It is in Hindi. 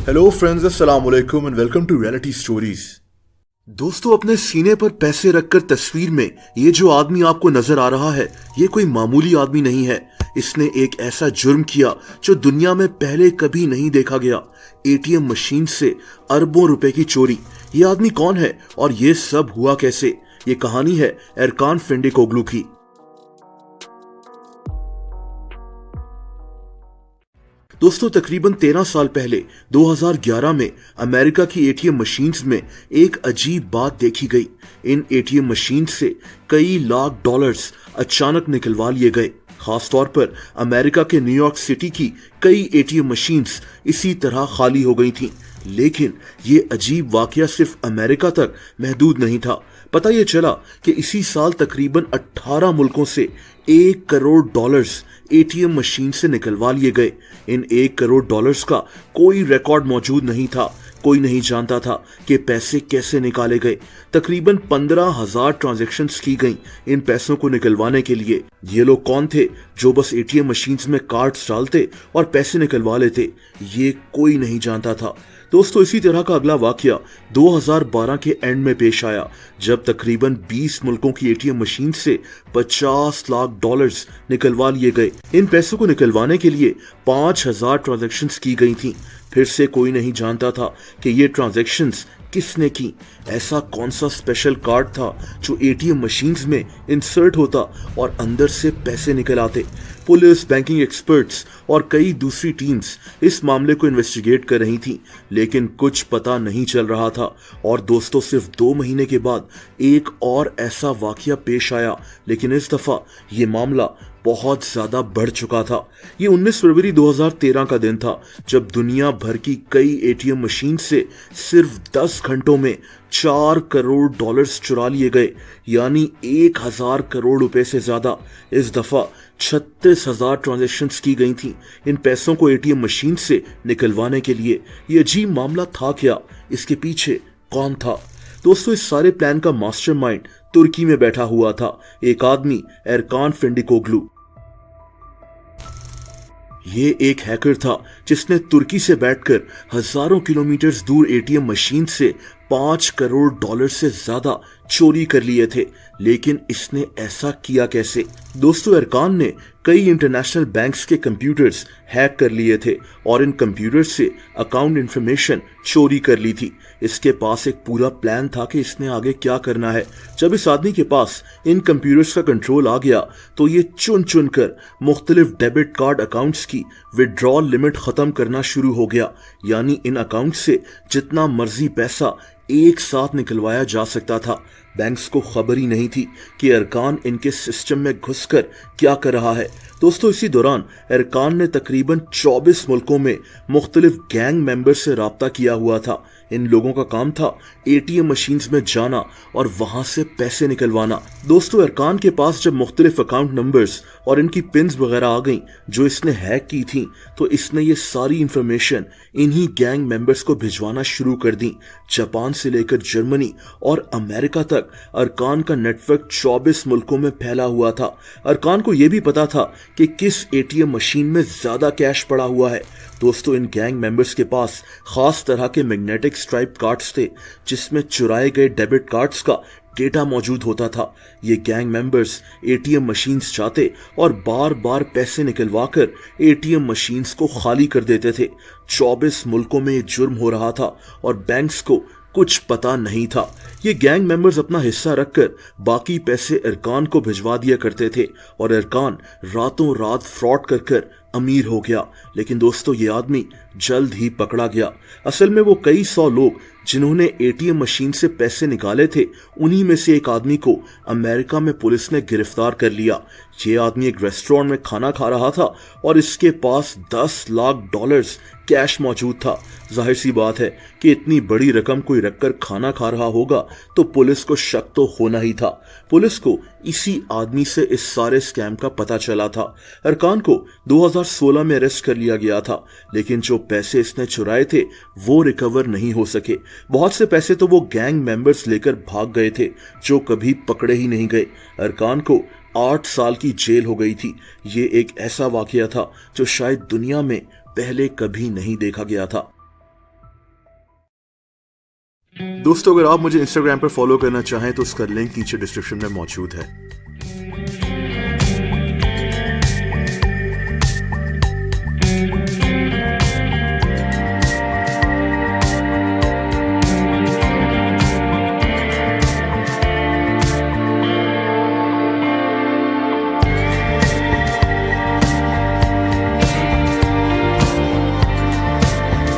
हेलो फ्रेंड्स, अस्सलाम वालेकुम and welcome to reality stories. दोस्तों, अपने सीने पर पैसे रखकर तस्वीर में ये जो आदमी आपको नजर आ रहा है, ये कोई मामूली आदमी नहीं है। इसने एक ऐसा जुर्म किया जो दुनिया में पहले कभी नहीं देखा गया। एटीएम मशीन से अरबों रुपए की चोरी। ये आदमी कौन है और ये सब हुआ कैसे? ये कहानी है एरकान फिंडिकोग्लू की। दोस्तों, तकरीबन 13 साल पहले 2011 में अमेरिका की एटीएम मशीन्स में एक अजीब बात देखी गई। इन एटीएम मशीन से कई लाख डॉलर्स अचानक निकलवा लिए गए। खासतौर पर अमेरिका के न्यूयॉर्क सिटी की कई एटीएम मशीन्स इसी तरह खाली हो गई थीं। लेकिन ये अजीब वाकया सिर्फ अमेरिका तक महदूद नहीं था। पता ये चला कि इसी साल तकरीबन 18 मुल्कों से 1 करोड़ डॉलर्स एटीएम मशीन से निकलवा लिए गए। इन 1 करोड़ डॉलर्स का कोई रिकॉर्ड मौजूद नहीं था। कोई नहीं जानता था कि पैसे कैसे निकाले गए। तकरीबन 15,000 ट्रांजैक्शंस की गई इन पैसों को निकलवाने के लिए। ये लोग कौन थे जो बस एटीएम मशीन्स में कार्ड्स डालते और पैसे निकलवा लेते? ये कोई नहीं जानता था। दोस्तों, इसी तरह का अगला वाकया 2012 के एंड में पेश आया, जब तकरीबन 20 मुल्कों की एटीएम मशीन से 50 लाख डॉलर्स निकलवा लिए गए। इन पैसों को निकलवाने के लिए 5,000 ट्रांजैक्शंस की गई थी। फिर से कोई नहीं जानता था कि ये ट्रांजैक्शंस किसने की। ऐसा कौन सा स्पेशल कार्ड था जो एटीएम मशीन्स में इंसर्ट होता और अंदर से पैसे निकल आते? पुलिस, बैंकिंग एक्सपर्ट्स और कई दूसरी टीम्स इस मामले को इन्वेस्टिगेट कर रही थी, लेकिन कुछ पता नहीं चल रहा था। और दोस्तों, सिर्फ 2 महीने के बाद एक और ऐसा वाकया पेश आया, लेकिन इस दफा ये मामला बहुत ज्यादा बढ़ चुका था। ये 19 फरवरी 2013 का दिन था, जब दुनिया भर की कई एटीएम मशीन से सिर्फ 10 घंटों में 4 करोड़ डॉलर्स चुरा लिए गए, यानी 1,000 करोड़ रुपए से ज्यादा। इस दफा 36,000 ट्रांजैक्शंस की गई थी इन पैसों को एटीएम मशीन से निकलवाने के लिए। ये अजीब मामला था क्या? इसके पीछे कौन था? दोस्तों, इस सारे प्लान का मास्टरमाइंड तुर्की में बैठा हुआ था, एक आदमी एरकान फिंडिकोग्लू। ये एक हैकर था जिसने तुर्की से बैठकर हजारों किलोमीटर दूर एटीएम मशीन से 5 करोड़ डॉलर से ज्यादा चोरी कर लिए थे। लेकिन इसने ऐसा किया कैसे? दोस्तों, एरकान ने कई इंटरनेशनल बैंक्स के कंप्यूटर्स हैक कर लिए थे और इन कंप्यूटर्स से अकाउंट इंफॉर्मेशन चोरी कर ली थी। इसके पास एक पूरा प्लान था कि इसने आगे क्या करना है। जब इस आदमी के पास इन कंप्यूटर्स का कंट्रोल आ गया, तो ये चुन चुन कर मुख्तलिफ डेबिट कार्ड अकाउंट्स की विड्रॉल लिमिट खत्म करना शुरू हो गया। यानी इन अकाउंट से जितना मर्जी पैसा एक साथ निकलवाया जा सकता था। बैंक्स को खबर ही नहीं थी कि एरकान इनके सिस्टम में घुसकर क्या कर रहा है। दोस्तों, इसी दौरान एरकान ने तकरीबन 24 मुल्कों में मुख्तलिफ गैंग मेंबर से राब्ता किया हुआ था। इन लोगों का काम था एटीएम मशीन्स में जाना और वहां से पैसे निकलवाना। दोस्तों, एरकान के पास जब मुख्तलिफ अकाउंट नंबर्स और इनकी पिन्स वगैरह आ गई जो इसने हैक की थी, तो इसने ये सारी इंफॉर्मेशन इन्हीं गैंग मेंबर्स को भिजवाना शुरू कर दी। जापान से लेकर जर्मनी और अमेरिका तक अरकान का नेटवर्क 24 मुल्कों में फैला हुआ था। अरकान को यह भी पता था कि किस एटीएम मशीन में ज्यादा कैश पड़ा हुआ है। दोस्तों, इन गैंग मेंबर्स के पास खास तरह के मैग्नेटिक स्ट्राइप कार्ड्स थे, जिसमें चुराए गए डेबिट कार्ड्स का डेटा मौजूद होता था। ये गैंग मेंबर्स एटीएम मशीन्स चाहते और बार बार पैसे निकलवाकर एटीएम मशीन्स को खाली कर देते थे। 24 मुल्कों में ये जुर्म हो रहा था और बैंक्स को कुछ पता नहीं था। ये गैंग मेंबर्स अपना हिस्सा रखकर बाकी पैसे एरकान को भिजवा दिया करते थे और एरकान रातों रात फ्रॉड कर अमीर हो गया। लेकिन दोस्तों, ये आदमी जल्द ही पकड़ा गया। असल में वो कई 100 लोग जिन्होंने एटीएम मशीन से पैसे निकाले थे, उन्हीं में से एक आदमी को अमेरिका में पुलिस ने गिरफ्तार कर लिया। ये आदमी एक रेस्टोरेंट में खाना खा रहा था और इसके पास 10 लाख डॉलर्स कैश मौजूद था। जाहिर सी बात है कि इतनी बड़ी रकम कोई रखकर खाना खा रहा होगा तो पुलिस को शक तो होना ही था। पुलिस को इसी आदमी से इस सारे स्कैम का पता चला था। एरकान को 2016 में अरेस्ट कर लिया गया था, लेकिन जो पैसे इसने चुराए थे वो रिकवर नहीं हो सके। बहुत से पैसे तो वो गैंग मेंबर्स लेकर भाग गए थे, जो कभी पकड़े ही नहीं गए। एरकान को 8 साल की जेल हो गई थी। ये एक ऐसा वाकया था जो शायद दुनिया में पहले कभी नहीं देखा गया था। दोस्तों, अगर आप मुझे इंस्टाग्राम पर फॉलो करना चाहें तो उसका लिंक नीचे डिस्क्रिप्शन में मौजूद है।